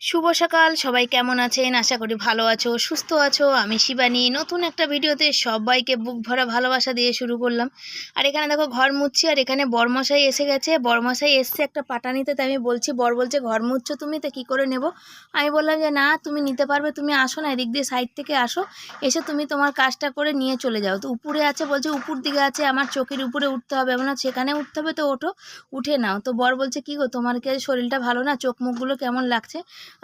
শুভ সকাল সবাই কেমন আছেন? আশা করি ভালো আছো, সুস্থ আছো। আমি শিবানী নতুন একটা ভিডিওতে সবাইকে বুক ভরা ভালোবাসা দিয়ে শুরু করলাম। আর এখানে দেখো ঘর মুছছি, আর এখানে বরমশাই এসে গেছে। বরমশাই এসছে একটা পাটা নিতে, তাই আমি বলছি, বর বলছে ঘর মুছছো তুমি, তো কী করে নেব? আমি বললাম যে না, তুমি নিতে পারবে, তুমি আসো না, এদিক দিয়ে সাইড থেকে আসো, এসে তুমি তোমার কাজটা করে নিয়ে চলে যাও। তো উপরে আছে, বলছে উপর দিকে আছে, আমার চোখের উপরে উঠতে হবে। এমন সেখানে উঠতে হবে, তো ওঠো, উঠে নাও। তো বর বলছে কী গো, তোমার কি শরীরটা ভালো না? চোখ মুখগুলো কেমন লাগছে?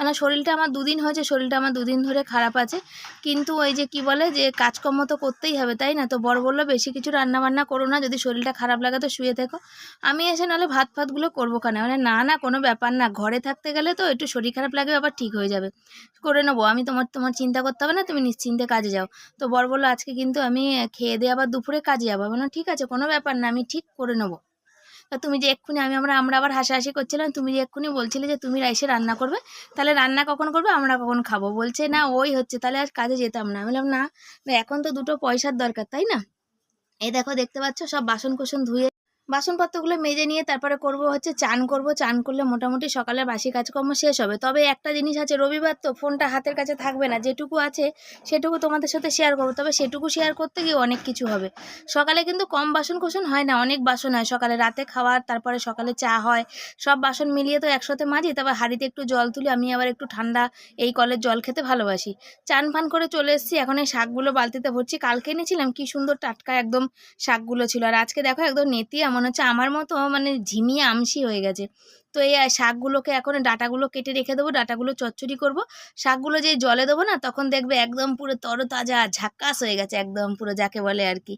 না, শরীরটা আমার দুদিন হয়েছে, শরীরটা আমার দুদিন ধরে খারাপ আছে, কিন্তু ওই যে কি বলে যে কাজকর্ম তো করতেই হবে, তাই না? তো বড় বললো বেশি কিছু রান্নাবান্না করো না, যদি শরীরটা খারাপ লাগে তো শুয়ে থেকো, আমি এসে নাহলে ভাত ফাতগুলো করবো কেন? মানে না না, কোনো ব্যাপার না, ঘরে থাকতে গেলে তো একটু শরীর খারাপ লাগে, আবার ঠিক হয়ে যাবে, করে নেবো আমি, তোমার চিন্তা করতে হবে না, তুমি নিশ্চিন্তে কাজে যাও। তো বড় বললো আজকে কিন্তু আমি খেয়ে দিয়ে আবার দুপুরে কাজে যাবো। বললাম ঠিক আছে, কোনো ব্যাপার না, আমি ঠিক করে নেবো। তা তুমি যে এক্ষুনি আমরা আবার হাসাহাসি করছিলাম, তুমি যে এক্ষুনি বলছিলে যে তুমি এসে রান্না করবে, তাহলে রান্না কখন করবে, আমরা কখন খাবো? বলছে না ওই হচ্ছে, তাহলে আজ কাজে যেতাম না। আমি বললাম না, এখন তো দুটো পয়সার দরকার, তাই না? এই দেখো, দেখতে পাচ্ছ সব বাসন কোসন ধুয়ে বাসনপত্রগুলো মেজে নিয়ে তারপরে করব হচ্ছে চান করব। চান করলে মোটামুটি সকালে বাসি কাজকর্ম শেষ হবে। তবে একটা জিনিস আছে, রবিবার তো ফোনটা হাতের কাছে থাকবে না, যেটুকু আছে সেটুকু তোমাদের সাথে শেয়ার করবো। তবে সেটুকু শেয়ার করতে গিয়ে অনেক কিছু হবে। সকালে কিন্তু কম বাসন কোসন হয় না, অনেক বাসন হয় সকালে, রাতে খাওয়ার, তারপরে সকালে চা হয়, সব বাসন মিলিয়ে তো একসাথে মাজি। তবে হাঁড়িতে একটু জল তুলি, আমি আবার একটু ঠান্ডা এই কলের জল খেতে ভালোবাসি। চান ফান করে চলে এসেছি, এখন এই শাকগুলো বালতিতে ভরছি। কালকে এনেছিলাম, কি সুন্দর টাটকা একদম শাকগুলো ছিল, আর আজকে দেখো একদম নেতিয়ে মনে হচ্ছে আমার মতো, মানে ঝিমিয়ে আমসি হয়ে গেছে। তো এই শাকগুলোকে এখন ডাটাগুলো কেটে রেখে দেবো, ডাটাগুলো চচ্চড়ি করব। শাকগুলো যেই জলে দেবো না, তখন দেখবে একদম পুরো তরতাজা ঝাক্কাস হয়ে গেছে, একদম পুরো যাকে বলে আর কি,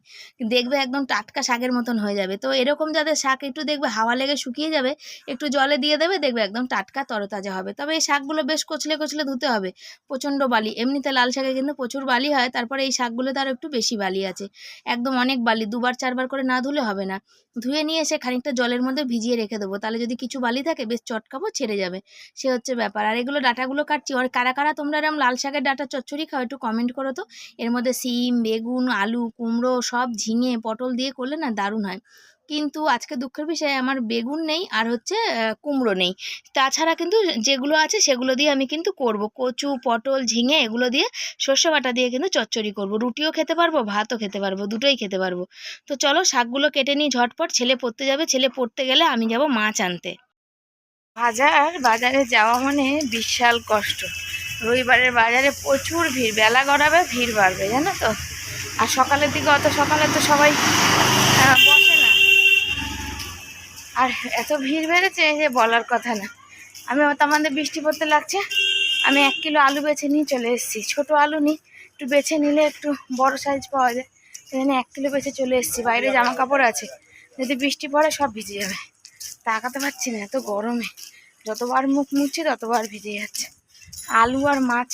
দেখবে একদম টাটকা শাকের মতন হয়ে যাবে। তো এরকম যাদের শাক একটু দেখবে হাওয়া লেগে শুকিয়ে যাবে, একটু জলে দিয়ে দেবে, দেখবে একদম টাটকা তরতাজা হবে। তবে এই শাকগুলো বেশ কচলে কচলে ধুতে হবে, প্রচণ্ড বালি, এমনিতে লাল শাকে কিন্তু প্রচুর বালি হয়, তারপরে এই শাকগুলোতে আরও একটু বেশি বালি আছে, একদম অনেক বালি, দুবার চারবার করে না ধুলে হবে না। ধুয়ে নিয়ে এসে খানিকটা জলের মধ্যে ভিজিয়ে রেখে দেবো, তাহলে যদি কিছু বালি থাকে বেশ চটকাবো, ছেড়ে যাবে, সে হচ্ছে ব্যাপার। আর এগুলো ডাটাগুলো কাটছি, আর কারা কারা তোমরা এরকম লাল শাকের ডাটা চচ্চড়ি খাও একটু কমেন্ট করো তো। এর মধ্যে সিম, বেগুন, আলু, কুমড়ো, সব ঝিঙে, পটল দিয়ে করলে না দারুণ হয়। কিন্তু আজকে দুঃখের বিষয়, আমার বেগুন নেই, আর হচ্ছে কুমড়ো নেই। তাছাড়া কিন্তু যেগুলো আছে সেগুলো দিয়ে আমি কিন্তু করব, কচু, পটল, ঝিঙে এগুলো দিয়ে সর্ষে বাটা দিয়ে কিন্তু চচ্চড়ি করব। রুটিও খেতে পারবো, ভাতও খেতে পারবো, দুটোই খেতে পারবো। তো চলো শাকগুলো কেটে নিই ঝটপট, ছেলে পড়তে যাবে, ছেলে পড়তে গেলে আমি যাব মাছ আনতে। বাজারে যাওয়া মানে বিশাল কষ্ট। রবিবারের বাজারে প্রচুর ভিড়, বেলা গড়াবে ভিড় বাড়বে, জানো তো। আর সকালের দিকে অত সকালে তো সবাই বসে না, আর এত ভিড় বেড়েছে যে বলার কথা না। আমাদের বৃষ্টি পড়তে লাগছে, আমি 1 কিলো আলু বেছে নিয়ে চলে এসেছি। ছোট আলু নিই, একটু বেছে নিলে একটু বড় সাইজ পাওয়া যায়, সেখানে 1 কিলো বেছে চলে এসেছি। বাইরে জামা কাপড় আছে, যদি বৃষ্টি পড়ে সব ভিজে যাবে, তাকাতে পারছি না এত গরমে, যতবার মুখ মুছছি ততবার ভিজে যাচ্ছে। আলু আর মাছ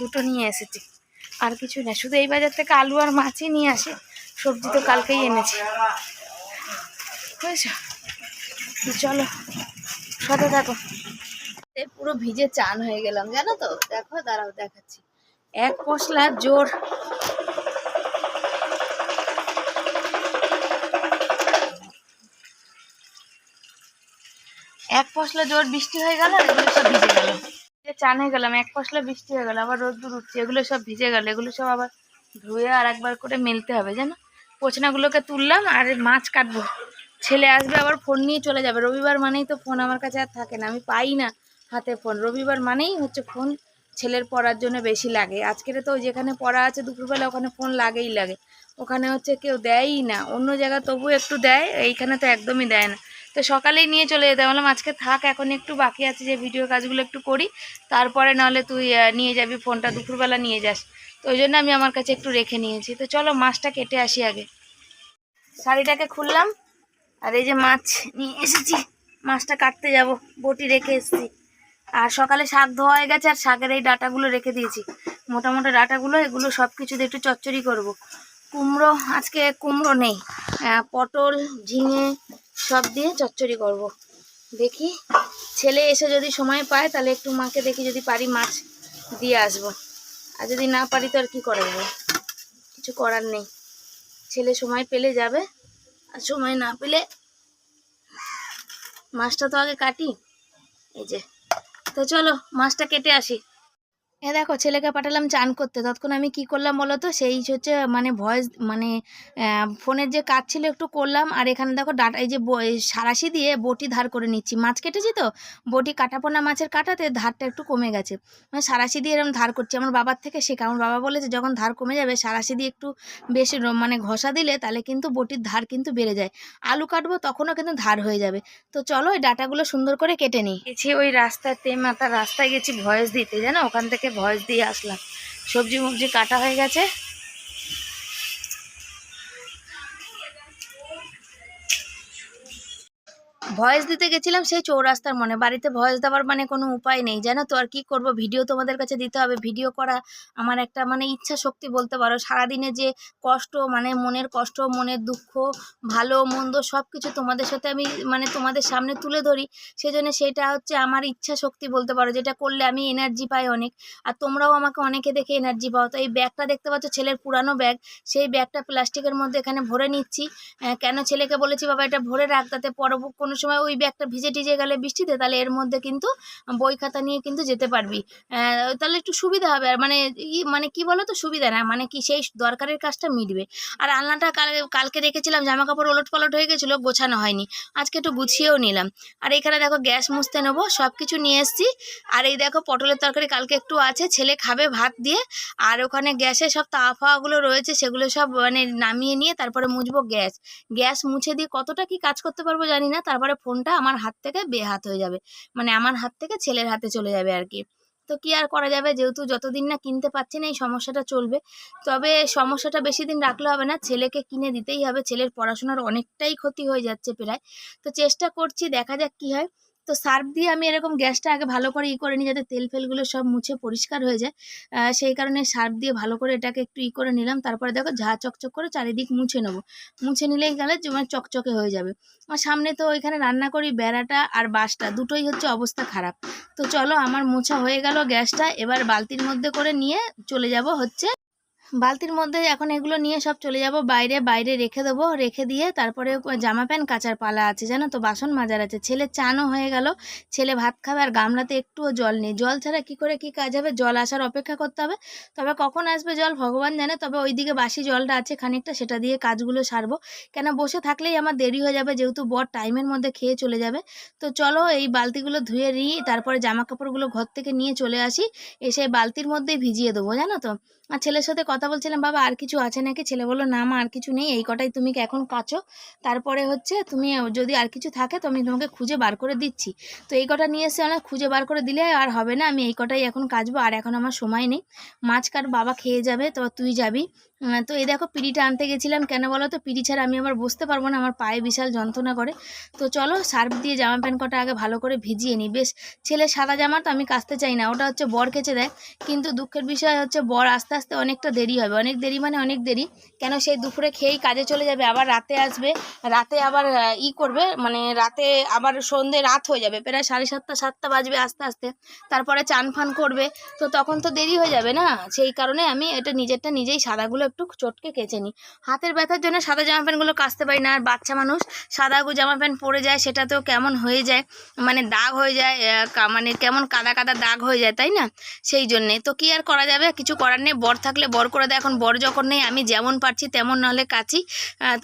দুটো নিয়ে এসেছি, আর কিছু না, শুধু এই বাজার থেকে আলু আর মাছই নিয়ে আসে, সবজি তো কালকেই এনেছি, বুঝেছ? চলো সাথে দেখো, পুরো ভিজে চান হয়ে গেলাম, জানো তো। দেখো, দাঁড়াও দেখাচ্ছি। এক পশলা জোর বৃষ্টি হয়ে গেল, এগুলো সব ভিজে গেল, চান হয়ে গেলাম, এক পশলা বৃষ্টি হয়ে গেল, আবার রোদ্দুর উঠছে, এগুলো সব ভিজে গেল, এগুলো সব আবার ধুয়ে আর একবার করে মেলতে হবে, জানো। পোছনাগুলোকে তুললাম, আর মাছ কাটবো, ছেলে আসবে আবার ফোন নিয়ে চলে যাবে। রবিবার মানেই তো ফোন আমার কাছে আর থাকে না, আমি পাই না হাতে ফোন। রবিবার মানেই হচ্ছে ফোন ছেলের পড়ার জন্য বেশি লাগে। আজকের তো যেখানে পড়া আছে দুপুরবেলা, ওখানে ফোন লাগেই লাগে, ওখানে হচ্ছে কেউ দেয়ই না, অন্য জায়গায় তবু একটু দেয়, এইখানে তো একদমই দেয় না। তো সকালেই নিয়ে চলে যেতে বললাম, আজকে থাক, এখন একটু বাকি আছে যে ভিডিও কাজগুলো একটু করি, তারপরে নাহলে তুই নিয়ে যাবি ফোনটা, দুপুরবেলা নিয়ে যাস। তো ওই জন্য আমি আমার কাছে একটু রেখে নিয়েছি। তো চলো মাছটা কেটে আসি আগে। শাড়িটাকে খুললাম, আর এই যে মাছ নিয়ে এসেছি, মাছটা কাটতে যাব, বটি রেখে এসেছি। আর সকালে শাক ধোয়া হয়ে গেছে, আর শাকের এই ডাটাগুলো রেখে দিয়েছি, মোটা মোটা ডাটাগুলো, এগুলো সব কিছু দিয়ে একটু চচ্চড়ি করব। কুমড়ো, আজকে কুমড়ো নেই, পটল, ঝিঙে সব দিয়ে চচ্চড়ি করব। দেখি ছেলে এসে যদি সময় পায়, তাহলে একটু মাকে দেখি যদি পারি মাছ দিয়ে আসবো, আর যদি না পারি তো আর কী করা যাবে, কিছু করার নেই। ছেলে সময় পেলে যাবে, আর সময় না পেলে, মাছটা তো আগে কাটি। এই যে তো চলো মাছটা কেটে আসি। দেখো ছেলেকে পাঠালাম চান করতে, ততক্ষণ আমি কি করলাম বলো তো, সেই হচ্ছে মানে ভয়েস মানে ফোনের যে কাজ ছিল একটু করলাম। আর এখানে দেখো ডাটা এই যে সারাশি দিয়ে বটি ধার করে নিচ্ছি, মাছ কেটেছি তো বটি কাটাপোনা মাছের কাটাতে ধারটা একটু কমে গেছে, মানে সারাশি দিয়ে এরকম ধার করছি। আমার বাবার থেকে শেখা, আমার বাবা বলেছে যখন ধার কমে যাবে সারাশি দিয়ে একটু বেশি মানে ঘষা দিলে তাহলে কিন্তু বটির ধার কিন্তু বেড়ে যায়। আলু কাটবো তখনও কিন্তু ধার হয়ে যাবে। তো চলো ওই ডাটাগুলো সুন্দর করে কেটে নিই। গেছি ওই রাস্তাতে মাথার রাস্তায় গেছি ভয়েস দিতে, জানো ওখান থেকে ভয়েস দিয়ে আসলাম। সবজি মবজি কাটা হয়ে গেছে। ভয়েস দিতে গেছিলাম সেই চৌরাস্তার মনে, বাড়িতে ভয়েস দেওয়ার মানে কোনো উপায় নেই জানো তো। আর কি করব, ভিডিও তোমাদের কাছে দিতে হবে। ভিডিও করা আমার একটা মানে ইচ্ছা শক্তি বলতে পারো। সারাদিনে যে কষ্ট, মানে মনের কষ্ট, মনের দুঃখ, ভালো মন্দ সব কিছু তোমাদের সাথে আমি মানে তোমাদের সামনে তুলে ধরি, সেজন্য সেটা হচ্ছে আমার ইচ্ছা শক্তি বলতে পারো, যেটা করলে আমি এনার্জি পাই অনেক। আর তোমরাও আমাকে অনেকে দেখে এনার্জি পাও। তো এই ব্যাগটা দেখতে পাচ্ছ ছেলের পুরানো ব্যাগ, সেই ব্যাগটা প্লাস্টিকের মধ্যে এখানে ভরে নিচ্ছি। কেন ছেলেকে বলেছি বাবা এটা ভরে রাখ, তাতে কোনো সময় ওই ব্যাগটা ভিজে টিজে গেলে বৃষ্টিতে, তাহলে এর মধ্যে কিন্তু বই খাতা নিয়ে কিন্তু যেতে পারবি, তাহলে একটু সুবিধা হবে। আর মানে কি বলো তো, সুবিধা না মানে কি, সেই দরকারের কাজটা মিটবে। আর আলনাটা কালকে রেখেছিলাম, জামা কাপড় ওলট পালট হয়ে গেছিলো, গোছানো হয়নি, আজকে একটু গুছিয়েও নিলাম। আর এখানে দেখো গ্যাস মুছতে নেবো, সব কিছু নিয়ে এসছি। আর এই দেখো পটলের তরকারি কালকে একটু আছে, ছেলে খাবে ভাত দিয়ে। আর ওখানে গ্যাসে সব তাওয়া ফাওয়াগুলো রয়েছে, সেগুলো সব মানে নামিয়ে নিয়ে তারপরে মুছবো গ্যাস। গ্যাস মুছে দিয়ে কতটা কি কাজ করতে পারবো জানি না, তারপরে ফোনটা আমার হাত থেকে বেহাত হয়ে যাবে, মানে আমার হাত থেকে ছেলের হাতে চলে যাবে আর কি। তো কি আর করা যাবে, যেহেতু যতদিন না কিনতে পারছি না এই সমস্যাটা চলবে। তবে সমস্যাটা বেশি দিন রাখলে হবে না, ছেলেকে কিনে দিতেই হবে, ছেলের পড়াশোনার অনেকটাই ক্ষতি হয়ে যাচ্ছে প্রায়। তো চেষ্টা করছি, দেখা যাক কি হয়। তো সার্ফ দিয়ে আমি এরকম গ্যাসটা আগে ভালো করে করে নিই, যাতে তেল ফেলগুলো সব মুছে পরিষ্কার হয়ে যায়। সেই কারণে সার্ফ দিয়ে ভালো করে এটাকে একটু করে নিলাম। তারপরে দেখো ঝা চকচক করে চারিদিক মুছে নেবো, মুছে নিলেই গেলে মানে চকচকে হয়ে যাবে। আর সামনে তো ওইখানে রান্না করি, বেড়াটা আর বাসটা দুটোই হচ্ছে অবস্থা খারাপ। তো চলো আমার মোছা হয়ে গেল গ্যাসটা, এবার বালতির মধ্যে করে নিয়ে চলে যাব হচ্ছে বালতির মধ্যে। এখন এগুলো নিয়ে সব চলে যাব বাইরে, বাইরে রেখে দেবো। রেখে দিয়ে তারপরে জামা প্যান্ট কাচার পালা আছে জানো তো, বাসন মাজার আছে। ছেলে চানও হয়ে গেল, ছেলে ভাত খাবে। আর গামলাতে একটুও জল নেই, জল ছাড়া কি করে কি কাজ হবে, জল আসার অপেক্ষা করতে হবে। তবে কখন আসবে জল ভগবান জানে। তবে ওইদিকে বাসি জলটা আছে খানিকটা, সেটা দিয়ে কাজগুলো সারবো। কেন বসে থাকলেই আমার দেরি হয়ে যাবে, যেহেতু বর টাইমের মধ্যে খেয়ে চলে যাবে। তো চলো এই বালতিগুলো ধুয়ে নিই, তারপরে জামা কাপড়গুলো ঘর থেকে নিয়ে চলে আসি, এসে বালতির মধ্যেই ভিজিয়ে দেবো জানো তো। আর ছেলের সাথে কথা বলছিলাম, বাবা আর কিছু আছে নাকি? ছেলে বললো না মা আর কিছু নেই, এই কটাই তুমি এখন কাচো, তারপরে হচ্ছে তুমি যদি আর কিছু থাকে তো আমি তোমাকে খুঁজে বার করে দিচ্ছি। তো এই কটা নিয়ে এসে আমার খুঁজে বার করে দিলে আর হবে না, আমি এই কটাই এখন কাচবো, আর এখন আমার সময় নেই। মাছ কার বাবা খেয়ে যাবে, তো তুই যাবি। তো এই দেখো পিড়িটা আনতে গেছিলাম, কেন বলো তো, পিড়ি ছাড়া আমি আবার বসতে পারবো না, আমার পায়ে বিশাল যন্ত্রণা করে। তো চলো সার্ফ দিয়ে জামা প্যান্ট কটা আগে ভালো করে ভিজিয়ে নিই। বেশ ছেলে সাদা জামা তো আমি কাচতে চাই না, ওটা হচ্ছে বর কেচে দেয়। কিন্তু দুঃখের বিষয় হচ্ছে বর আস্তে আস্তে অনেকটা দেরি হবে, অনেক দেরি মানে অনেক দেরি। কেন সেই দুপুরে খেয়েই কাজে চলে যাবে, আবার রাতে আসবে, রাতে আবার করবে, মানে রাতে আবার সন্ধে রাত হয়ে যাবে, প্রায় 7:30 7টা বাজবে আস্তে আস্তে। তারপরে চান ফান করবে, তো তখন তো দেরি হয়ে যাবে না। সেই কারণে আমি এটা নিজেরটা নিজেই সাদাগুলো একটু চটকে কেচে নিই। হাতের ব্যথার জন্য সাদা জামা প্যান্টগুলো কাচতে পারি না। আর বাচ্চা মানুষ সাদা জামা প্যান্ট পরে যায়, সেটাতেও কেমন হয়ে যায়, মানে দাগ হয়ে যায়, মানে কেমন কাদা কাদা দাগ হয়ে যায়, তাই না? সেই জন্যে তো কি আর করা যাবে, কিছু করার নেই। বর থাকলে বর করে দেয়, এখন বর যখন নেই আমি যেমন পারছি তেমন নাহলে কাচি,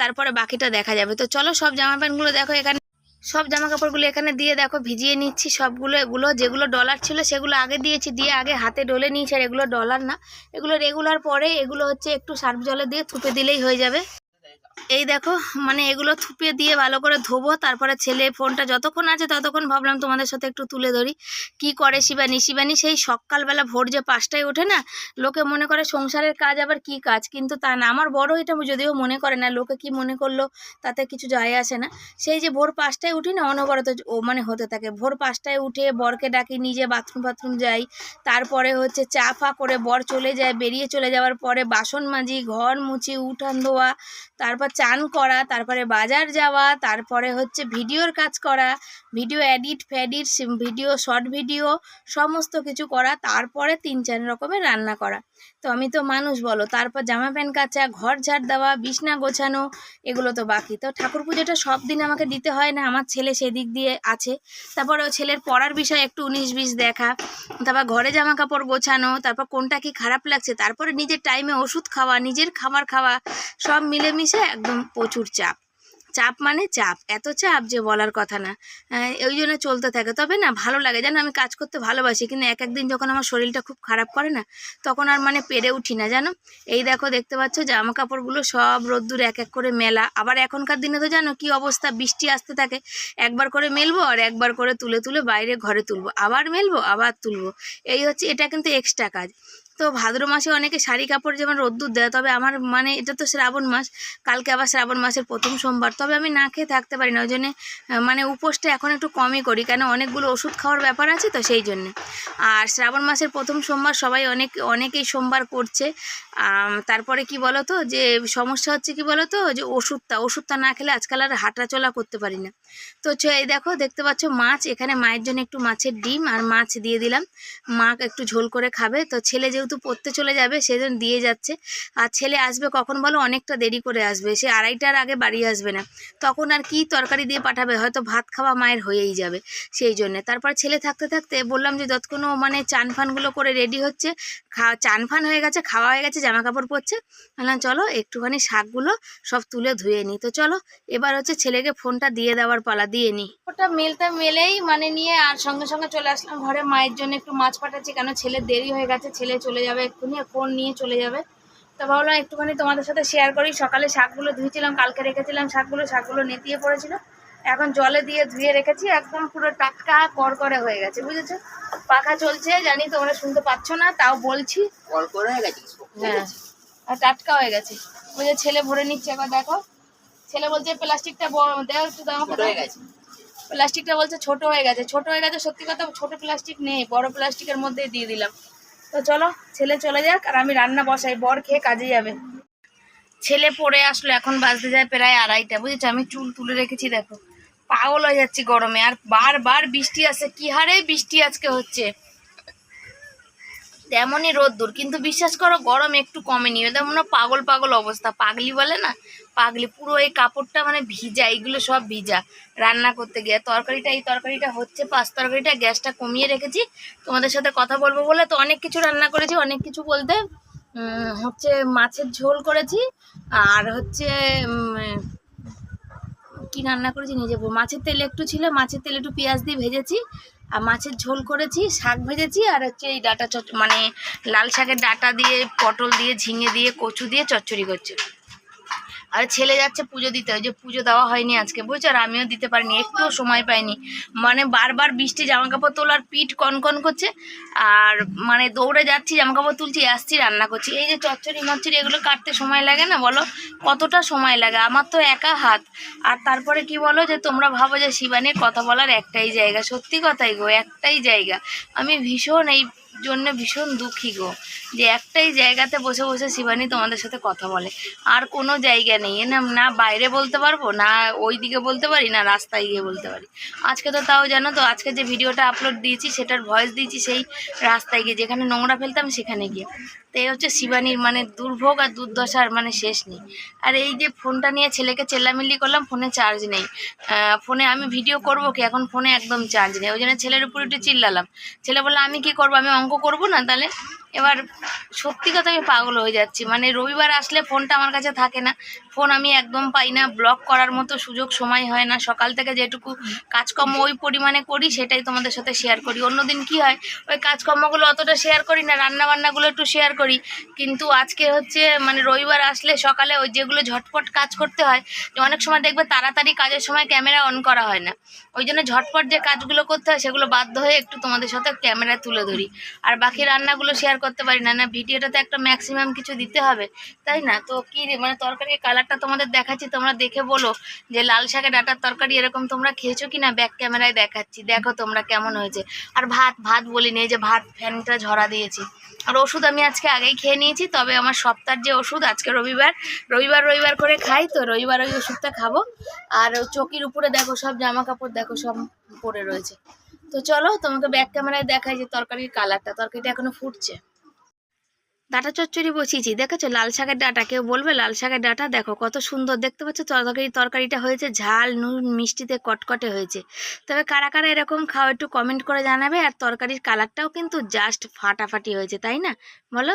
তারপরে বাকিটা দেখা যাবে। তো চলো সব জামা প্যান্টগুলো দেখো এখানে, সব জামা কাপড়গুলো এখানে দিয়ে দেখো ভিজিয়ে নিচ্ছি সবগুলো। এগুলো যেগুলো ডলার ছিল সেগুলো আগে দিয়েছি, দিয়ে আগে হাতে ডলে নিয়েছি। আর এগুলো ডলার না, এগুলো রেগুলার পরে, এগুলো হচ্ছে একটু সার্ফ জলে দিয়ে থুপে দিলেই হয়ে যাবে। এই দেখো মানে এগুলো থুপে দিয়ে ভালো করে ধোবো। তারপরে ছেলে ফোনটা যতক্ষণ আছে ততক্ষণ ভাবলাম তোমাদের সাথে একটু তুলে ধরি কি করে শিবানী সেই সকালবেলা ভোর যে 5টায় ওঠে না, লোকে মনে করে সংসারের কাজ আবার কি কাজ, কিন্তু তা না। আমার বড় এটা যদিও মনে করে না, লোকে কি মনে করলো তাতে কিছু যায় আসে না। সেই যে ভোর 5টায় উঠি না, অনবরত ও মানে হতে থাকে। ভোর 5টায় উঠে বরকে ডাকি, নিজে বাথরুম যাই, তারপরে হচ্ছে চা ফা করে বর চলে যায়, বেরিয়ে চলে যাওয়ার পরে বাসন মাজি, ঘর মুছি, উঠান ধোয়া, তারপর তারপর চান করা, তারপরে বাজার যাওয়া, তারপরে হচ্ছে ভিডিওর কাজ করা, video edit video short video সমস্ত কিছু করা, তারপরে 3-4 রকমের রান্না করা। তো আমি তো মানুষ বলো, তারপর জামা প্যান্ট কাচা, ঘর ঝাড় দেওয়া, বিছনা গোছানো, এগুলো তো বাকি। তো ঠাকুর পুজোটা সব দিন আমাকে দিতে হয় না, আমার ছেলে সেদিক দিয়ে আছে। তারপরে ও ছেলের পড়ার বিষয়ে একটু 19-20 দেখা, তারপর ঘরে জামা কাপড় গোছানো, তারপর কোনটা কি খারাপ লাগছে, তারপরে নিজের টাইমে ওষুধ খাওয়া, নিজের খাবার খাওয়া, সব মিলেমিশে একদম প্রচুর চাপ। চাপ মানে চাপ, এত চাপ যে বলার কথা না। ওই জন্য চলতে থাকে। তবে না ভালো লাগে, জানো আমি কাজ করতে ভালোবাসি, কিন্তু এক একদিন যখন আমার শরীরটা খুব খারাপ করে না, তখন আর মানে পেরে উঠি না জানো। এই দেখো দেখতে পাচ্ছ জামা কাপড়গুলো সব রোদ্দুর এক এক করে মেলা। আবার এখনকার দিনে তো জানো কি অবস্থা, বৃষ্টি আসতে থাকে, একবার করে মেলবো আর একবার করে তুলে তুলে বাইরে ঘরে তুলবো, আবার মেলবো আবার তুলবো। এই হচ্ছে, এটা কিন্তু এক্সট্রা কাজ। তো ভাদ্র মাসে অনেকে শাড়ি কাপড় যেমন রোদ্দুর দেয়, তবে আমার মানে এটা তো শ্রাবণ মাস, কালকে আবার শ্রাবণ মাসের প্রথম সোমবার, তবে আমি না খেয়ে থাকতে পারি না। ওই জন্যে মানে উপোসটা এখন একটু কমই করি, কেন অনেকগুলো ওষুধ খাওয়ার ব্যাপার আছে তো সেই জন্যে। আর শ্রাবণ মাসের প্রথম সোমবার সবাই অনেকেই সোমবার করছে। তারপরে কি বলো তো, যে সমস্যা হচ্ছে কি বলো তো, যে ওষুধটা না খেলে আজকাল আর হাঁটা চলা করতে পারি না। তো এই দেখো দেখতে পাচ্ছ মাছ, এখানে মায়ের জন্য একটু মাছের ডিম আর মাছ দিয়ে দিলাম, মা একটু ঝোল করে খাবে। তো ছেলে যেহেতু পড়তে চলে যাবে সেজন্য দিয়ে যাচ্ছে। আর ছেলে আসবে কখন বলো, অনেকটা দেরি করে আসবে, সে 2:30টার আগে বাড়ি আসবে না। তখন আর কি তরকারি দিয়ে পাঠাবে, হয়তো ভাত খাওয়া মায়ের হয়েই যাবে সেই জন্যে। তারপর ছেলে থাকতে থাকতে বললাম যে যতক্ষণ মানে চান ফানগুলো করে রেডি হচ্ছে, চান ফান হয়ে গেছে, খাওয়া হয়ে গেছে, জামা কাপড় পরছে, বললাম চলো একটুখানি শাকগুলো সব তুলে ধুয়ে নিই। তো চলো এবার হচ্ছে ছেলেকে ফোনটা দিয়ে দেওয়ার পালা, দিয়ে নিই। ওটা মেলেই মানে নিয়ে আর সঙ্গে সঙ্গে চলে আসলাম ঘরে। মায়ের জন্য একটু মাছ পাঠাচ্ছি, কেন ছেলে দেরি হয়ে গেছে, ছেলে চলে যাবে এক্ষুনি, ফোন নিয়ে চলে যাবে। তো ভাবলাম একটুখানি তোমাদের সাথে শেয়ার করি। সকালে শাকগুলো ধুয়েছিলাম, কালকে রেখেছিলাম শাকগুলো নেতিয়ে পড়েছিল, এখন জলে দিয়ে ধুয়ে রেখেছি, একদম পুরো টাটকা করকরে হয়ে গেছে, বুঝেছো। পাখা চলছে, জানি তোমরা শুনতে পাচ্ছ না, তাও বলছি করকরে হয়ে গেছে। হ্যাঁ, আর টাটকা হয়ে গেছে। ওই যে ছেলে ভরে নিচ্ছে, এবার দেখো ছেলে বলছে প্লাস্টিকটা দেও একটু, প্লাস্টিকটা বলছে ছোট হয়ে গেছে। সত্যি কথা, ছোট প্লাস্টিক নেই, বড় প্লাস্টিকের মধ্যে দিয়ে দিলাম। তো চলো ছেলে চলে যাক আর আমি রান্না বসাই, বর খেয়ে কাজে যাবে। ছেলে পড়ে আসলো, এখন বাজতে যায় প্রায় 2:30, বুঝেছো। আমি চুল তুলে রেখেছি, দেখো পাগল হয়ে যাচ্ছি গরমে, আর বারবার বৃষ্টি আসে, কি হারে বৃষ্টি আজকে হচ্ছে, তেমনই রোদ্দুর, কিন্তু বিশ্বাস করো গরম একটু কমেনি। তেমন পাগল অবস্থা, পাগলি বলে না, পাগলি পুরো। এই কাপড়টা মানে ভিজা, এইগুলো সব ভিজা রান্না করতে গিয়ে। এই তরকারিটা হচ্ছে, পাঁচ তরকারিটা, গ্যাসটা কমিয়ে রেখেছি তোমাদের সাথে কথা বলবো বলে। তো অনেক কিছু রান্না করেছি, অনেক কিছু বলতে হচ্ছে মাছের ঝোল করেছি, আর হচ্ছে কি রান্না করেছি নিজে, মাছের তেল একটু ছিল, মাছের তেল একটু পেঁয়াজ দিয়ে ভেজেছি, আর মাছের ঝোল করেছি, শাক ভেজেছি, আর হচ্ছে এই ডাটা মানে লাল শাকের ডাটা দিয়ে, পটল দিয়ে, ঝিঙে দিয়ে, কচু দিয়ে চচ্চড়ি করছে। আর ছেলে যাচ্ছে পুজো দিতে, ওই যে পুজো দেওয়া হয়নি আজকে, বুঝছো, আর আমিও দিতে পারিনি, একটুও সময় পাইনি। মানে বারবার বৃষ্টি, জামা কাপড় তোলার পিঠ কনকন করছে, আর মানে দৌড়ে যাচ্ছি, জামা কাপড় তুলছি, আসছি, রান্না করছি। এই যে চচ্চড়ি মচ্চড়ি এগুলো কাটতে সময় লাগে না বলো, কতটা সময় লাগে, আমার তো একা হাত। আর তারপরে কি বলো, যে তোমরা ভাবো যে শিবানীর কথা বলার একটাই জায়গা, সত্যি কথাই গো, একটাই জায়গা। আমি ভীষণ এই জন্য ভীষণ দুঃখী গো, যে একটাই জায়গাতে বসে বসে শিবানী তোমাদের সাথে কথা বলে, আর কোনো জায়গা নেই। না বাইরে বলতে পারবো, না ওই দিকে বলতে পারি, না রাস্তায় গিয়ে বলতে পারি। আজকে তো তাও জানো তো, আজকে যে ভিডিওটা আপলোড দিয়েছি সেটার ভয়েস দিয়েছি সেই রাস্তায় গিয়ে, যেখানে নোংরা ফেলতাম সেখানে গিয়ে। তো এই হচ্ছে শিবানীর মানে দুর্ভোগ আর দুর্দশার মানে শেষ নেই। আর এই যে ফোনটা নিয়ে ছেলেকে চেল্লামিল্লি করলাম, ফোনে চার্জ নেই, ফোনে আমি ভিডিও করবো কি, এখন ফোনে একদম চার্জ নেই। ওই জন্য ছেলের উপর একটু চিল্লালাম, ছেলে বললো আমি কি করবো, আমি অঙ্ক করবো না তাহলে। এবার সত্যি কথা আমি পাগল হয়ে যাচ্ছি, মানে রবিবার আসলে ফোনটা আমার কাছে থাকে না, ফোন আমি একদম পাই না, ব্লক করার মতো সুযোগ সময় হয় না। সকাল থেকে যেটুকু কাজকর্ম ওই পরিমাণে করি সেটাই তোমাদের সাথে শেয়ার করি। অন্যদিন কি হয়, ওই কাজকর্মগুলো অতটা শেয়ার করি না, রান্নাবান্নাগুলো একটু শেয়ার করি। কিন্তু আজকে হচ্ছে মানে রবিবার আসলে সকালে ওই যেগুলো ঝটপট কাজ করতে হয়, যে অনেক সময় দেখবে তাড়াতাড়ি কাজের সময় ক্যামেরা অন করা হয় না, ওই জন্য ঝটপট যে কাজগুলো করতে হয় সেগুলো বাধ্য হয়ে একটু তোমাদের সাথে ক্যামেরা তুলে ধরি, আর বাকি রান্নাগুলো শেয়ার করতে পারি না, না ভিডিওটা তো একটা ম্যাক্সিমাম কিছু দিতে হবে, তাই না? তো কি মানে তরকারির কালারটা তোমাদের দেখাচ্ছি, তোমরা দেখে বলো যে লাল শাকের ডাঁটার তরকারি এরকম তোমরা খেয়েছো কি না। ব্যাক ক্যামেরায় দেখাচ্ছি, দেখো তোমরা কেমন হয়েছে। আর ভাত ভাত বলিনি, এই যে ভাত ফ্যানটা ঝরা দিয়েছি। আর ওষুধ আমি আজকে আগেই খেয়ে নিয়েছি, তবে আমার সপ্তাহের যে ওষুধ, আজকে রবিবার রবিবার করে খাই, তো রবিবার ওই ওষুধটা খাবো। আর চকির উপরে দেখো সব জামা কাপড় দেখো সব পড়ে রয়েছে। তো চলো তোমাকে ব্যাক ক্যামেরায় দেখাই যে তরকারির কালারটা, তরকারিটা এখনো ফুটছে। ডাঁটা চচ্চড়ি বসিয়েছি, দেখেছো লাল শাকের ডাঁটা, কেউ বলবে লাল শাকের ডাঁটা, দেখো কত সুন্দর দেখতে পাচ্ছ। তরকারিটা হয়েছে ঝাল নুন মিষ্টিতে কটকটে হয়েছে। তবে কারা কারা এরকম খাও একটু কমেন্ট করে জানাবে। আর তরকারির কালারটাও কিন্তু জাস্ট ফাটাফাটি হয়েছে, তাই না বলো?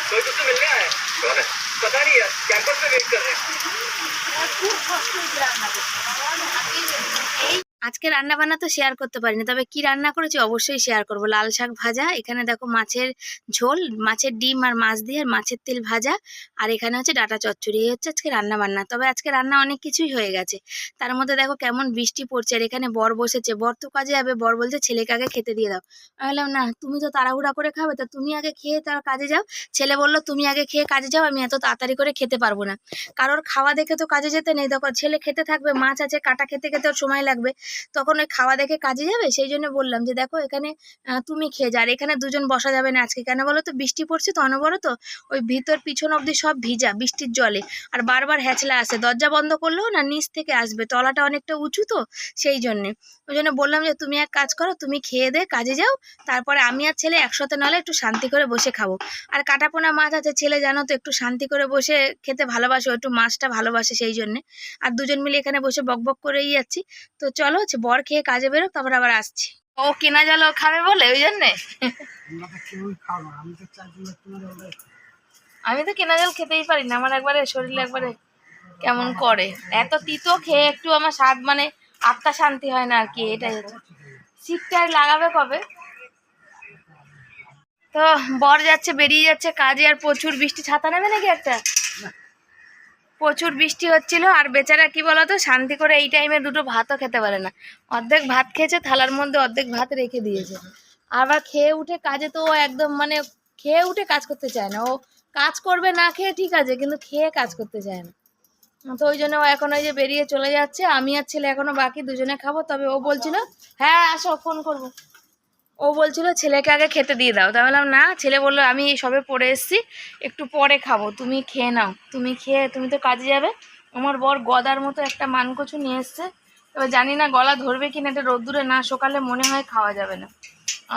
कोई तुझसे मिलने आया है? कौन है? पता नहीं यार, कैंपस में वेट कर रहे हैं। আজকে রান্না বান্না তো শেয়ার করতে পারিনি, তবে কি রান্না করেছি অবশ্যই শেয়ার করব। লাল শাক ভাজা, এখানে দেখো মাছের ঝোল, মাছের ডিম আর মাছ দিয়ে, আর মাছের তেল ভাজা, আর এখানে হচ্ছে ডাঁটা চচ্চড়ি। এই হচ্ছে আজকে রান্না বান্না। তবে আজকে রান্না অনেক কিছুই হয়ে গেছে। তার মধ্যে দেখো কেমন বৃষ্টি পড়ছে, আর এখানে বর বসেছে। বর তো কাজে যাবে, বর বলছে ছেলেকে আগে খেতে দিয়ে দাও। আমি বললাম না, তুমি তো তাড়াহুড়া করে খাবে, তা তুমি আগে খেয়ে তার কাজে যাও। ছেলে বললো তুমি আগে খেয়ে কাজে যাও, আমি এত তাড়াতাড়ি করে খেতে পারবো না। কারোর খাওয়া দেখে তো কাজে যেতে নেই। দেখো ছেলে খেতে থাকবে, মাছ আছে কাটা খেতে খেতে ওর সময় লাগবে, তখন ওই খাওয়া দেখে কাজে যাবে। সেই জন্য বললাম যে দেখো এখানে তুমি খেয়ে যা। আর এখানে দুজন বসা যাবে না আজকে, কেন বলো তো, বৃষ্টি পড়ছে তো অনবরত, ওই ভিতর পিছন অবধি সব ভিজা বৃষ্টির জলে, আর বারবার হ্যাচলা আসে। দরজা বন্ধ করলেও না নিচ থেকে আসবে, তলাটা অনেকটা উঁচু তো, সেই জন্যে। ওই জন্য বললাম যে তুমি এক কাজ করো, তুমি খেয়ে দে কাজে যাও, তারপরে আমি আর ছেলে একসাথে নাহলে একটু শান্তি করে বসে খাবো। আর কাটাপোনা মাছ আছে, ছেলে জানো তো একটু শান্তি করে বসে খেতে ভালোবাসে, ও একটু মাছটা ভালোবাসে, সেই জন্যে। আর দুজন মিলে এখানে বসে বক করেই যাচ্ছি। তো চলো হচ্ছে বর খেয়ে কাজে বেরোক, তারপর আবার আসছি। ও কেনা জল খাবে বলে ওই জন্যে। আমি তো কেনা জল খেতেই পারি না, আমার একবারে শরীরে একবারে কেমন করে। এত তিতো খেয়ে একটু আমার স্বাদ মানে আত্মা শান্তি হয় না আর কি, এটাই হচ্ছে। শীতটা লাগাবে কবে? তো বর যাচ্ছে, বেরিয়ে যাচ্ছে কাজে, আর প্রচুর বৃষ্টি। ছাতা নেবে নাকি একটা? প্রচুর বৃষ্টি হচ্ছিল, আর বেচারা কি বলতো শান্তি করে এই টাইমে দুটো ভাতও খেতে পারে না। অর্ধেক ভাত খেয়েছে থালার মধ্যে, অর্ধেক ভাত রেখে দিয়েছে। আবার খেয়ে উঠে কাজে তো ও একদম মানে খেয়ে উঠে কাজ করতে চায় না। ও কাজ করবে না খেয়ে ঠিক আছে, কিন্তু খেয়ে কাজ করতে চায় না। তো ওই জন্য ও এখন ওই যে বেরিয়ে চলে যাচ্ছে। আমি আর ছেলে এখনো বাকি, দুজনে খাবো। তবে ও বলছিল হ্যাঁ আসো ফোন করবো, ও বলছিল ছেলেকে আগে খেতে দিয়ে দাও। তা বললাম না, ছেলে বললো আমি সবে পড়ে এসেছি, একটু পরে খাবো, তুমি খেয়ে নাও, তুমি খেয়ে তুমি তো কাজে যাবে। আমার বর গদার মতো একটা মানকচু নিয়ে এসছে, এবার জানি না গলা ধরবে কিনা, এটা রোদ্দুরে না সকালে মনে হয় খাওয়া যাবে না।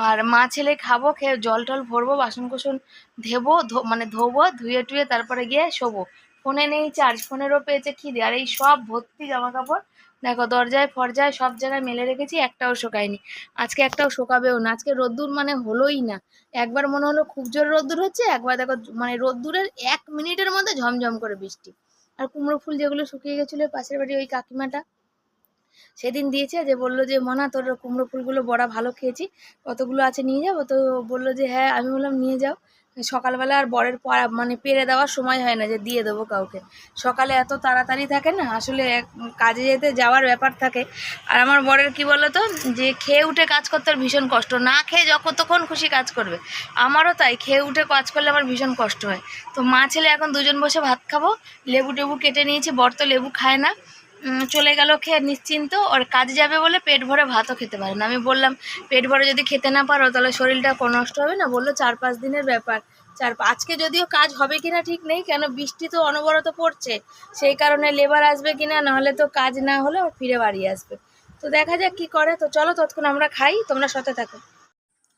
আর মা ছেলে খাবো, খেয়ে জল টল ভরবো, বাসন কোসন ধেবো, মানে ধোবো, ধুয়ে টুয়ে তারপরে গিয়ে শোবো। ফোনে নেই চার্জ, ফোনেরও পেয়েছে খিদে, আর এই সব ভর্তি জামা কাপড় দেখো দরজায় ফরজায় সব জায়গায় মেলে রেখেছি, একটাও শোকায়নি। আজকে একটাও শোকাবেও না। আজকে রোদ্দুর মানে হলোই না। একবার মনে হলো খুব জোর রোদ্দুর হচ্ছে, একবার দেখো মানে রোদ্দুরের 1 মিনিটের মধ্যে ঝমঝম করে বৃষ্টি। আর কুমড়ো ফুল যেগুলো শুকিয়ে গেছিলো পাশের বাড়ি ওই কাকিমাটা সেদিন দিয়েছে, যে বললো যে মনা তোর কুমড়ো ফুলগুলো বড়া ভালো খেয়েছি, কতগুলো আছে নিয়ে যাবো? তো বললো যে হ্যাঁ। আমি বললাম নিয়ে যাও। সকালবেলা আর বরের মানে পেরে দেওয়ার সময় হয় না যে দিয়ে দেবো কাউকে। সকালে এত তাড়াতাড়ি থাকে না আসলে, কাজে যেতে যাওয়ার ব্যাপার থাকে। আর আমার বরের কি বলো তো, যে খেয়ে উঠে কাজ করতে আর ভীষণ কষ্ট, না খেয়ে যতক্ষণ খুশি কাজ করবে। আমারও তাই, খেয়ে উঠে কাজ করলে আমার ভীষণ কষ্ট হয়। তো মা ছেলে এখন দুজন বসে ভাত খাবো। লেবু টেবু কেটে নিয়েছি, বর তো লেবু খায় না, চলে গেল খেয়ে নিশ্চিন্ত। ওর কাজে যাবে বলে পেট ভরে ভাতও খেতে পারে না। আমি বললাম পেট ভরে যদি খেতে না পারো তাহলে শরীরটা নষ্ট হবে না? বললো 4-5 দিনের ব্যাপার। আজকে যদিও কাজ হবে কিনা ঠিক নেই, কেন বৃষ্টি তো অনবরত পড়ছে, সেই কারণে লেবার আসবে কিনা, নাহলে তো কাজ না হলে ও ফিরে বাড়ি আসবে। তো দেখা যাক কি করে। তো চলো ততক্ষণ আমরা খাই, তোমরা সাথে থাকো।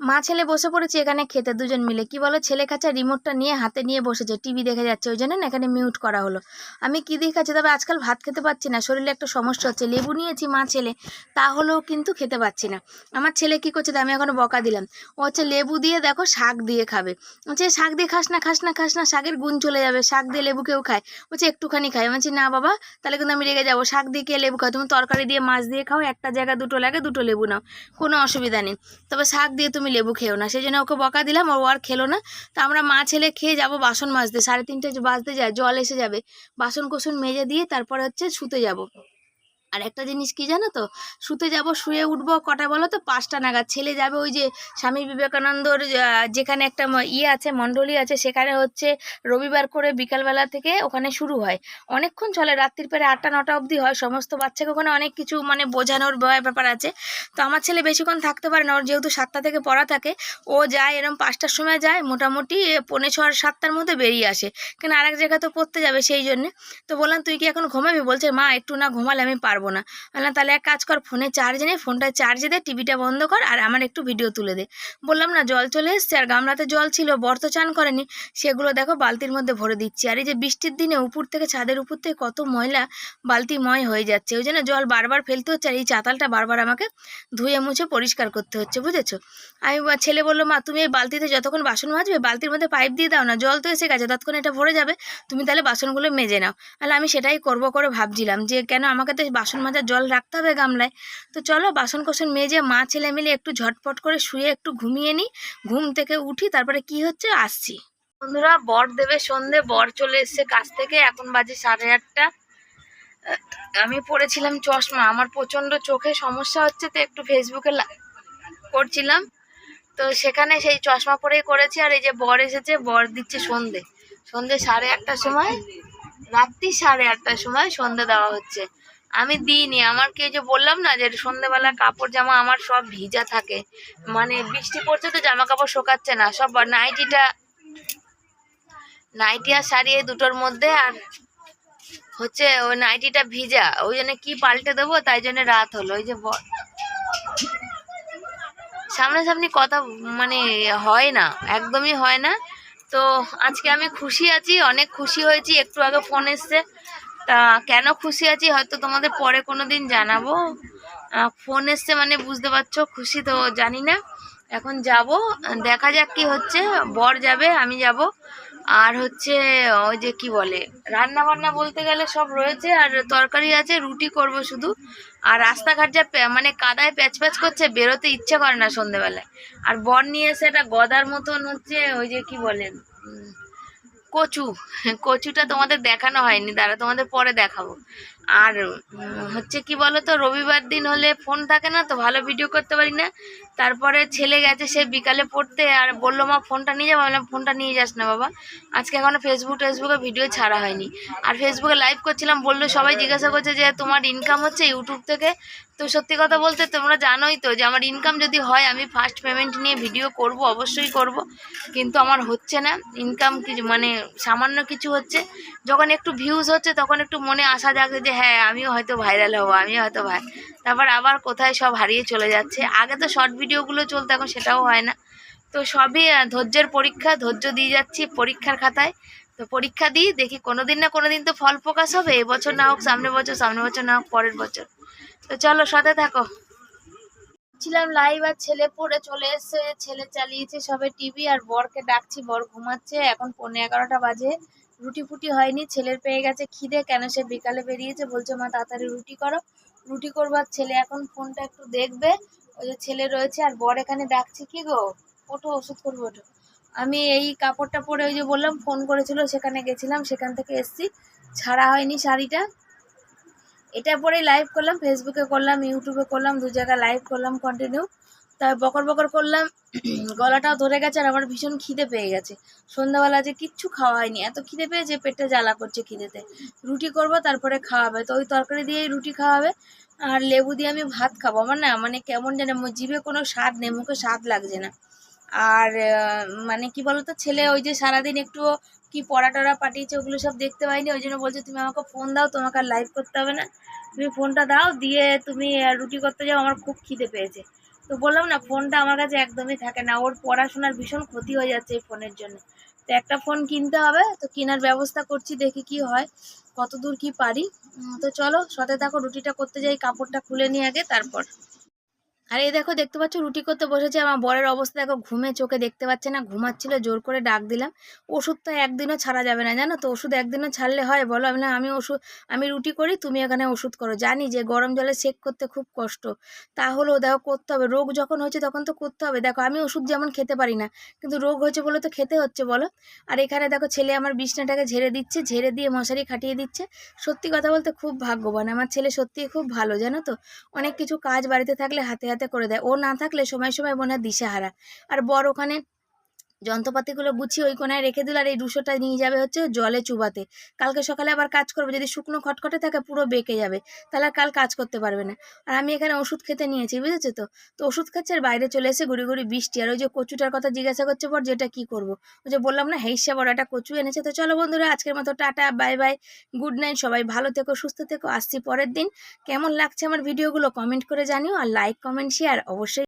মা ছেলে বসে পড়েছি এখানে খেতে দুজন মিলে। কি বলো, ছেলে খাচ্ছে রিমোটটা নিয়ে হাতে নিয়ে বসেছে, টিভি দেখে যাচ্ছে, ওই জন্য না এখানে মিউট করা হলো। আমি কি দিয়ে খাচ্ছি, তবে আজকাল ভাত খেতে পাচ্ছি না, শরীরে একটা সমস্যা হচ্ছে। লেবু নিয়েছি মা ছেলে, তাহলেও কিন্তু খেতে পাচ্ছি না। আমার ছেলে কি করছে, আমি এখনো বকা দিলাম। ও হচ্ছে লেবু দিয়ে দেখো শাক দিয়ে খাবে। বলছে শাক দিয়ে খাস না খাস না খাস না, শাকের গুণ চলে যাবে, শাক দিয়ে লেবু কেউ খায়? বলছে একটুখানি খাই। বলছি না বাবা, তাহলে কিন্তু আমি রেগে যাবো। শাক দিয়ে কে লেবু খাও? তুমি তরকারি দিয়ে মাছ দিয়ে খাও, একটা জায়গা দুটো লাগে, দুটো লেবু নাও, কোনো অসুবিধা নেই। তবে শাক দিয়ে তুমি তুমি লেবু খেও না, সেই জন্য ওকে বকা দিলাম, ও আর খেলো না। তা আমরা মা ছেলে খেয়ে যাব বাসন মাজতে, 3:30 বাজতে যায়, জল এসে যাবে, বাসন কোসন মেজে দিয়ে তারপরে হচ্ছে শুতে যাব। আর একটা জিনিস কি জানো তো, শুতে যাব, শুয়ে উঠবো কটা বলো তো, 5টা নাগাদ। ছেলে যাবে ওই যে স্বামী বিবেকানন্দর যেখানে একটা ইয়ে আছে, মণ্ডলী আছে, সেখানে হচ্ছে রবিবার করে বিকালবেলা থেকে ওখানে শুরু হয়, অনেকক্ষণ চলে, রাত্রির প্রায় 8টা-9টা অবধি হয়। সমস্ত বাচ্চাকে ওখানে অনেক কিছু মানে বোঝানোর ব্যাপার আছে। তো আমার ছেলে বেশিক্ষণ থাকতে পারে না, ওর যেহেতু 7টা থেকে পড়া থাকে, ও যায় এরকম 5টার সময় যায়, মোটামুটি 6:45-7টার মধ্যে বেরিয়ে আসে, কেন আরেক জায়গায় তো পড়তে যাবে, সেই জন্যে। তো বললাম তুই কি এখন ঘুমাবি? বলছে মা একটু না ঘুমালে আমি পারবো না। বললাম তাহলে এক কাজ কর, ফোনে চার্জ নেই, ফোনটা চার্জে দে, টিভিটা বন্ধ কর, আর আমার একটু ভিডিও তুলে দে। বললাম না জল চলে এসছে, আর গামলাতে জল ছিল, বর তো চান করেনি, সেগুলো দেখো বালতির মধ্যে ভরে দিচ্ছি। আর এই যে বৃষ্টির দিনে উপর থেকে, ছাদের উপর থেকে কত ময়লা, বালতিময় হয়ে যাচ্ছে, ওই জন্য জল বারবার ফেলতে হচ্ছে, আর এই চাতালটা বারবার আমাকে ধুয়ে মুছে পরিষ্কার করতে হচ্ছে, বুঝেছো? আমি ছেলে বললো মা তুমি এই বালতিতে যতক্ষণ বাসন মাজবে বালতির মধ্যে পাইপ দিয়ে দাও না, জল তো এসে গেছে, ততক্ষণ এটা ভরে যাবে, তুমি তাহলে বাসনগুলো মেজে নাও। তাহলে আমি সেটাই করবো করে ভাবছিলাম যে কেন আমাকে তো বাসন মাজার জল রাখতে হবে গামলায়। তো চলো বাসন কোসন মেজে মা ছেলে মিলে একটু ঝটপট করে শুয়ে একটু ঘুমিয়ে নিই, ঘুম থেকে উঠি, তারপরে কি হচ্ছে আসছি। বন্ধুরা বর দেবে সন্ধে, বর চলে এসছে কাছ থেকে, এখন বাজে 8:30। আমি পরেছিলাম চশমা, আমার প্রচণ্ড চোখে সমস্যা হচ্ছে, তো একটু ফেসবুকে করছিলাম, তো সেখানে সেই চশমা পরেই করেছি। আর এই যে বর এসেছে, বর দিচ্ছে সন্ধে, 8:30টার সময়, রাত্রি 8:30টার সময় সন্ধে দেওয়া হচ্ছে। আমি দিইনি, আমার কি যে বললাম না যে সন্ধেবেলা কাপড় জামা আমার সব ভিজা থাকে, মানে বৃষ্টি পড়ছে তো জামা কাপড় শোকাচ্ছে না, সব নাইটি আর শাড়ি এই দুটোর মধ্যে, আর হচ্ছে ওই নাইটিটা ভিজা, ওই জন্য কি পাল্টে দেবো, তাই জন্য রাত হলো। ওই যে সামনাসামনি কথা মানে হয় না, একদমই হয় না। তো আজকে আমি খুশি আছি, অনেক খুশি হয়েছি, একটু আগে ফোন এসছে, তা কেন খুশি আছি হয়তো তোমাদের পরে কোনো দিন জানাবো। ফোন এসছে মানে বুঝতে পারছো, খুশি তো জানি না। এখন যাব, দেখা যাক কি হচ্ছে, বর যাবে আমি যাব, আর হচ্ছে ওই যে কি বলে রান্না বান্না বলতে গেলে সব রয়েছে, আর তরকারি আছে, রুটি করব শুধু। আর রাস্তাঘাট যা মানে কাদায় প্যাচ প্যাচ করছে, বেরোতে ইচ্ছে করে না সন্ধেবেলায়। আর বর নিয়ে এসে একটা গদার মতন হচ্ছে ওই যে কি বলে কচুটা তোমাদের দেখানো হয়নি, দাঁড়া তোমাদের পরে দেখাবো। আর হচ্ছে কি বলো তো, রবিবার দিন হলে ফোন থাকে না, তো ভালো ভিডিও করতে পারি না। তারপরে ছেলে গেছে সে বিকালে পড়তে, আর বললো মা ফোনটা নিয়ে যাবো, বললাম ফোনটা নিয়ে যাস না বাবা, আজকে এখনো ফেসবুকে ভিডিও ছাড়া হয়নি। আর ফেসবুকে লাইভ করছিলাম, বললো সবাই জিজ্ঞাসা করছে যে তোমার ইনকাম হচ্ছে ইউটিউব থেকে, তো সত্যি কথা বলতে তোমরা জানোই তো যে আমার ইনকাম যদি হয় আমি ফার্স্ট পেমেন্ট নিয়ে ভিডিও করব, অবশ্যই করব, কিন্তু আমার হচ্ছে না ইনকাম, কিছু মানে সামান্য কিছু হচ্ছে। যখন একটু ভিউজ হচ্ছে তখন একটু মনে আশা জাগে যে হ্যাঁ আমিও হয়তো ভাইরাল হবো, আমিও হয়তো তারপর আবার কোথায় সব হারিয়ে চলে যাচ্ছে। আগে তো শর্ট ভিডিওগুলো চলতো, এখন সেটাও হয় না। তো সবই ধৈর্যের পরীক্ষা, ধৈর্য দিয়ে যাচ্ছি পরীক্ষার খাতায়। তো পরীক্ষা দিই, দেখি কোনোদিন না কোনোদিন তো ফল প্রকাশ হবে, এবছর না হোক সামনের বছর, সামনের বছর না হোক পরের বছর। তো চলো সাথে থাকো। ছিলাম লাইভ, আর ছেলে পড়ে চলে এসছে, ছেলে চালিয়েছে সবে টিভি, আর বরকে ডাকছি, বর ঘুমাচ্ছে, এখন 11:15 বাজে, রুটি ফুটি হয়নি, ছেলের পেয়ে গেছে খিদে, কেন সে বিকালে বেরিয়েছে, বলছে মা তাড়াতাড়ি রুটি করো, রুটি করবার, ছেলে এখন ফোনটা একটু দেখবে, ওই যে ছেলে রয়েছে, আর বর এখানে ডাকছি কি গো ওঠো ওষুধ করবো ওঠো। আমি এই কাপড়টা পরে ওই যে বললাম ফোন করেছিল সেখানে গেছিলাম, সেখান থেকে এসছি, ছাড়া হয়নি শাড়িটা, এটা পরেই লাইভ করলাম, ফেসবুকে করলাম, ইউটিউবে করলাম, 2 জায়গায় লাইভ করলাম কন্টিনিউ। তাই বকর বকর করলাম, গলাটাও ধরে গেছে, আর আমার ভীষণ খিদে পেয়ে গেছে, সন্ধ্যাবেলা যে কিচ্ছু খাওয়া হয়নি, এত খিদে পেয়েছে, পেটটা জ্বালা করছে খিদেতে। রুটি করব তারপরে খাওয়াবে, তো ওই তরকারি দিয়েই রুটি খাওয়াবে, আর লেবু দিয়ে আমি ভাত খাবো। আমার না মানে কেমন যেন জিভে কোনো স্বাদ নেই, মুখে স্বাদ লাগছে না। আর মানে কি বলতো, ছেলে ওই যে সারাদিন একটু কি পড়া টড়া পাঠিয়েছে, ওগুলো সব দেখতে পাইনি, ওই জন্য বলছে তুমি আমাকে ফোন দাও, তোমাকে আর লাইভ করতে হবে না, তুমি ফোনটা দাও, দিয়ে তুমি রুটি করতে যাও, আমার খুব খিদে পেয়েছে। তো বললাম না ফোনটা আমার কাছে একদমই থাকে না, ওর পড়াশোনার ভীষণ ক্ষতি হয়ে যাচ্ছে এই ফোনের জন্য, তো একটা ফোন কিনতে হবে, তো কেনার ব্যবস্থা করছি, দেখি কি হয়, কত দূর কি পারি। তো চলো সাথে থাকো, রুটিটা করতে যাই, কাপড়টা খুলে নিয়ে আগে তারপর। আর এই দেখো দেখতে পাচ্ছ রুটি করতে বসেছে। আমার বরের অবস্থা দেখো, ঘুমে চোখে দেখতে পাচ্ছে না, ঘুমাচ্ছিল, জোর করে ডাক দিলাম। ওষুধ তো একদিনও ছাড়া যাবে না জানো তো, ওষুধ একদিনও ছাড়লে হয় বলো? আমি বললাম, আমি রুটি করি, তুমি এখানে ওষুধ করো। জানি যে গরম জলে সেক করতে খুব কষ্ট, তাহলেও দেখো করতে হবে। রোগ যখন হয়েছে তখন তো করতে হবে। দেখো আমি ওষুধ যেমন খেতে পারি না, কিন্তু রোগ হয়েছে বলে তো খেতে হচ্ছে বলো। আর এখানে দেখো ছেলে আমার বিছনাটাকে ঝেড়ে দিচ্ছে, ঝেড়ে দিয়ে মশারি খাটিয়ে দিচ্ছে। সত্যি কথা বলতে খুব ভাগ্যবান আমার ছেলে, সত্যিই খুব ভালো জানো তো। অনেক কিছু কাজ বাড়িতে থাকলে হাতে হাতে করে দেয়, ও না থাকলে সময় সময় মনে হয় দিশেহারা। আর বর ওখানে যন্ত্রপাতিগুলো গুছিয়ে ওই কোনায় রেখে দিল, আর এই রুশোটা নিয়ে যাবে হচ্ছে জলে চুবাতে। কালকে সকালে আবার কাজ করবে, যদি শুকনো খটখটে থাকে পুরো বেঁকে যাবে, তাহলে আর কাল কাজ করতে পারবে না। আর আমি এখানে ওষুধ খেতে নিয়েছি, বুঝেছো তো। তো ওষুধ খাচ্ছে, আর বাইরে চলে এসে ঘুরি ঘুরি বৃষ্টি। আর ওই যে কচুটার কথা জিজ্ঞাসা করছে পর, যেটা কি করব, ওই যে বললাম না হেইসা বড় একটা কচু এনেছে। তো চলো বন্ধুরা, আজকের মতো tata, bye bye, good night, সবাই ভালো থেকো, সুস্থ থেকো। আসছি পরের দিন। কেমন লাগছে আমার ভিডিওগুলো কমেন্ট করে জানিও, আর লাইক কমেন্ট শেয়ার অবশ্যই